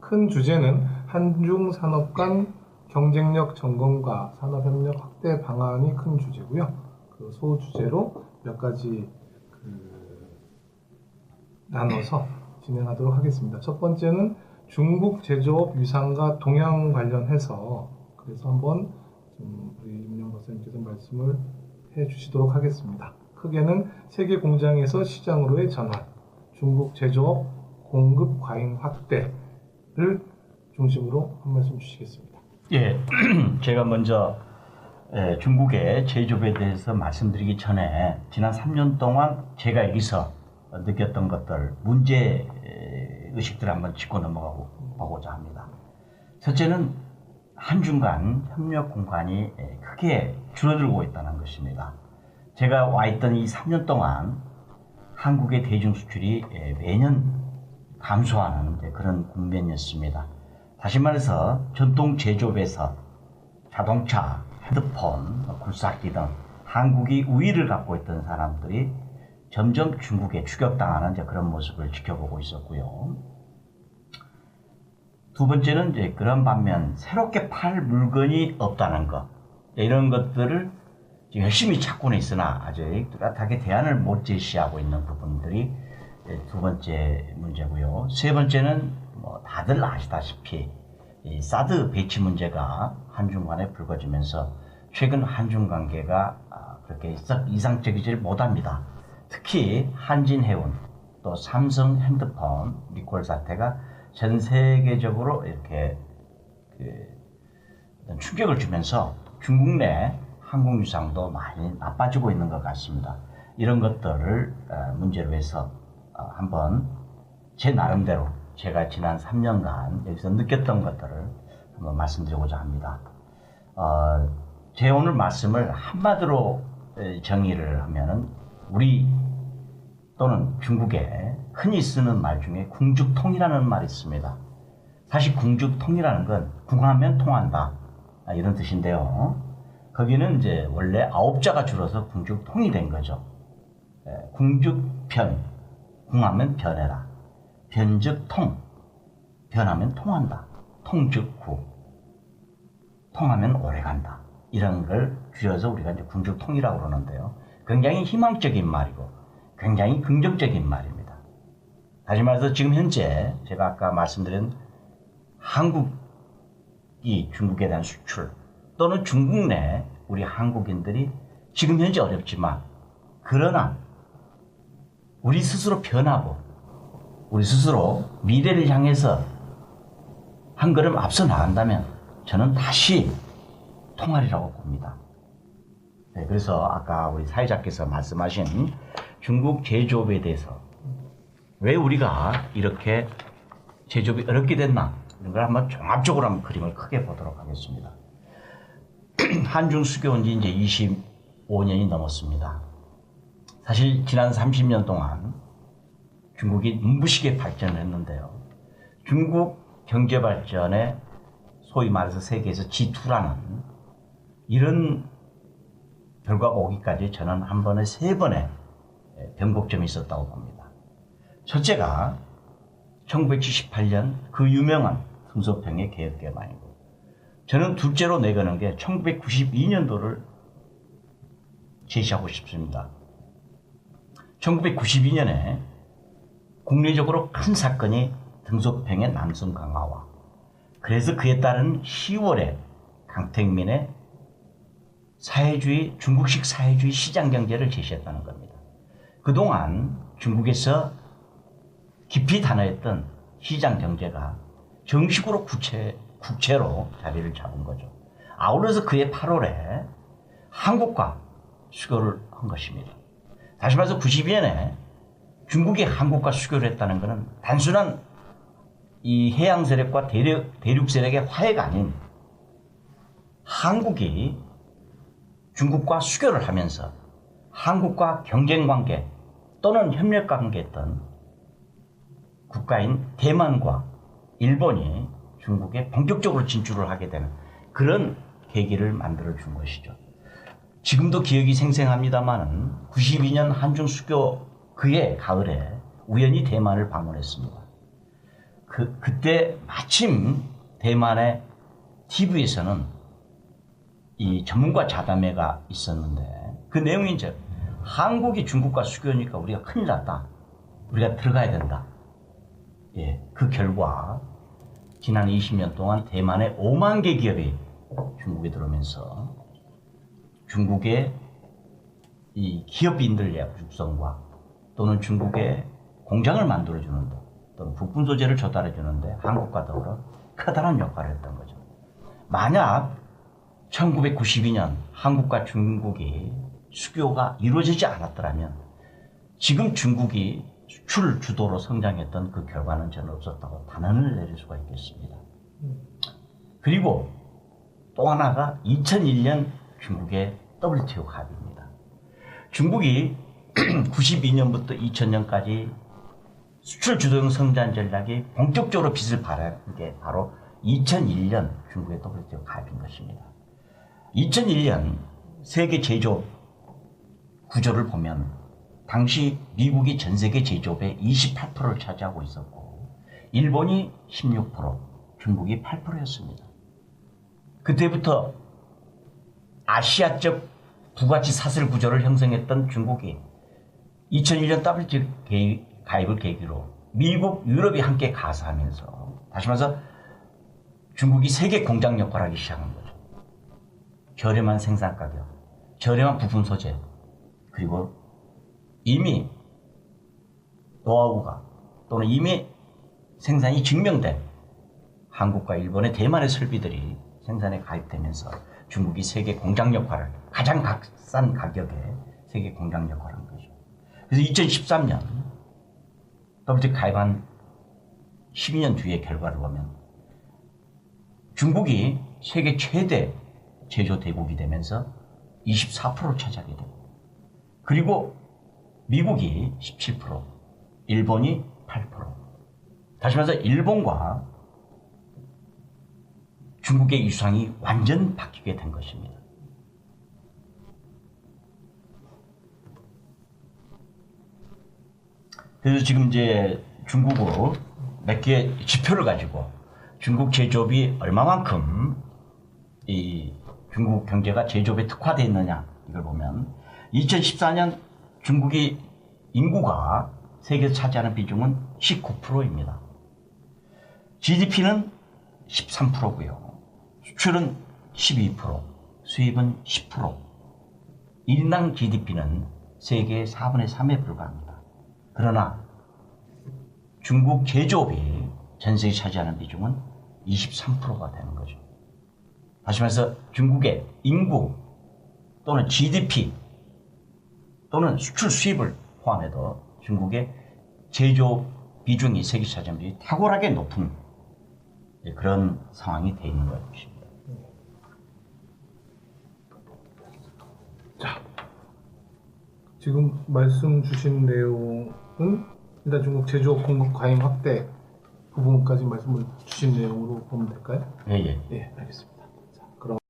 큰 주제는 한중 산업 간 경쟁력 점검과 산업협력 확대 방안이 큰 주제고요. 그 소주제로 몇 가지 나눠서 진행하도록 하겠습니다. 첫 번째는 중국 제조업 위상과 동향 관련해서 그래서 한번 우리 임영 박사님께서 말씀을 해주시도록 하겠습니다. 크게는 세계 공장에서 시장으로의 전환, 중국 제조업 공급 과잉 확대를 중심으로 한 말씀 주시겠습니다. 예, 제가 먼저 중국의 제조업에 대해서 말씀드리기 전에 지난 3년 동안 제가 여기서 느꼈던 것들, 문제 의식들을 한번 짚고 넘어가고자 합니다. 첫째는 한중 간 협력 공간이 크게 줄어들고 있다는 것입니다. 제가 와 있던 이 3년 동안 한국의 대중 수출이 매년 감소하는 그런 국면이었습니다. 다시 말해서 전통 제조업에서 자동차, 핸드폰, 굴삭기 등 한국이 우위를 갖고 있던 사람들이 점점 중국에 추격당하는 그런 모습을 지켜보고 있었고요. 두 번째는 그런 반면 새롭게 팔 물건이 없다는 것, 이런 것들을 열심히 찾고는 있으나 아직 뚜렷하게 대안을 못 제시하고 있는 부분들이 두 번째 문제고요. 세 번째는 다들 아시다시피 이 사드 배치 문제가 한중 간에 불거지면서 최근 한중 관계가 그렇게 이상적이지 못합니다. 특히 한진해운 또 삼성 핸드폰 리콜 사태가 전 세계적으로 이렇게 충격을 주면서 중국 내 항공 유상도 많이 나빠지고 있는 것 같습니다. 이런 것들을 문제로 해서 한번 제 나름대로 제가 지난 3년간 여기서 느꼈던 것들을 한번 말씀드리고자 합니다. 제 오늘 말씀을 한마디로 정의를 하면은 우리 또는 중국에 흔히 쓰는 말 중에 궁죽통이라는 말이 있습니다. 사실 궁죽통이라는 건 궁하면 통한다 이런 뜻인데요. 거기는 이제 원래 9자가 줄어서 궁죽통이 된 거죠. 궁죽편, 궁하면 변해라. 변즉 통, 변하면 통한다. 통즉 구, 통하면 오래간다. 이런 걸 줄여서 우리가 이제 궁죽통이라고 그러는데요. 굉장히 희망적인 말이고 굉장히 긍정적인 말입니다. 다시 말해서 지금 현재 제가 아까 말씀드린 한국이 중국에 대한 수출 또는 중국 내 우리 한국인들이 지금 현재 어렵지만 그러나 우리 스스로 변하고 우리 스스로 미래를 향해서 한 걸음 앞서 나간다면 저는 다시 통하리라고 봅니다. 네, 그래서 아까 우리 사회자께서 말씀하신 중국 제조업에 대해서 왜 우리가 이렇게 제조업이 어렵게 됐나 이런 걸 한번 종합적으로 한번 그림을 크게 보도록 하겠습니다. 한중 수교온 지 이제 25년이 넘었습니다. 사실 지난 30년 동안 중국이 눈부시게 발전을 했는데요. 중국 경제 발전에 소위 말해서 세계에서 G2라는 이런 결과가 오기까지 저는 한 번에 3번의 변곡점이 있었다고 봅니다. 첫째가 1978년 그 유명한 등소평의 개혁 개방이고 저는 둘째로 내거는 게 1992년도를 제시하고 싶습니다. 1992년에 국내적으로 큰 사건이 등소평의 남성 강화와 그래서 그에 따른 10월에 강택민의 사회주의, 중국식 사회주의 시장경제를 제시했다는 겁니다. 그동안 중국에서 깊이 단어했던 시장경제가 정식으로 국채로 자리를 잡은 거죠. 아울러서 그해 8월에 한국과 수교를 한 것입니다. 다시 말해서 92년에 중국이 한국과 수교를 했다는 것은 단순한 이 해양 세력과 대륙 세력의 화해가 아닌 한국이 중국과 수교를 하면서 한국과 경쟁관계 또는 협력관계했던 국가인 대만과 일본이 중국에 본격적으로 진출을 하게 되는 그런 계기를 만들어준 것이죠. 지금도 기억이 생생합니다만 92년 한중 수교 그해 가을에 우연히 대만을 방문했습니다. 그때 마침 대만의 TV에서는 이 전문가 자담회가 있었는데 그 내용이 이제 한국이 중국과 수교니까 우리가 큰일 났다. 우리가 들어가야 된다. 예, 그 결과 지난 20년 동안 대만의 5만 개 기업이 중국에 들어오면서 중국의 이 기업인들 육성과 또는 중국의 공장을 만들어주는데 또는 부품 소재를 조달해주는데 한국과 더불어 커다란 역할을 했던 거죠. 만약 1992년 한국과 중국이 수교가 이루어지지 않았더라면 지금 중국이 수출 주도로 성장했던 그 결과는 저는 없었다고 단언을 내릴 수가 있겠습니다. 그리고 또 하나가 2001년 중국의 WTO 가입입니다. 중국이 92년부터 2000년까지 수출 주도형 성장 전략이 본격적으로 빛을 발한 게 바로 2001년 중국의 WTO 가입인 것입니다. 2001년 세계 제조업 구조를 보면 당시 미국이 전 세계 제조업의 28%를 차지하고 있었고 일본이 16%, 중국이 8%였습니다. 그때부터 아시아적 부가치 사슬 구조를 형성했던 중국이 2001년 WTO 가입을 계기로 미국, 유럽이 함께 가세하면서 다시 말해서 중국이 세계 공장 역할을 하기 시작한 거죠. 저렴한 생산 가격, 저렴한 부품 소재, 그리고 이미 노하우가 또는 이미 생산이 증명된 한국과 일본의 대만의 설비들이 생산에 가입되면서 중국이 세계 공장 역할을 가장 싼 가격에 세계 공장 역할을 한 거죠. 그래서 2013년 WTO 가입한 12년 뒤의 결과를 보면 중국이 세계 최대 제조 대국이 되면서 24%를 차지하게 되고 그리고 미국이 17%, 일본이 8%. 다시 말해서 일본과 중국의 유상이 완전 바뀌게 된 것입니다. 그래서 지금 이제 중국으로 몇 개의 지표를 가지고 중국 제조업이 얼마만큼 이 중국 경제가 제조업에 특화되어 있느냐 이걸 보면 2014년 중국이 인구가 세계에서 차지하는 비중은 19%입니다. GDP는 13%고요. 수출은 12%, 수입은 10%. 1인당 GDP는 세계의 4분의 3에 불과합니다. 그러나 중국 제조업이 전 세계에 차지하는 비중은 23%가 되는 거죠. 다시 말해서 중국의 인구 또는 GDP 또는 수출 수입을 포함해도 중국의 제조업 비중이 세계 차지하는 비중이 탁월하게 높은 그런 상황이 되어 있는 것입니다. 자, 지금 말씀 주신 내용은 일단 중국 제조업 공급 과잉 확대 부분까지 말씀을 주신 내용으로 보면 될까요? 예, 예. 네, 알겠습니다.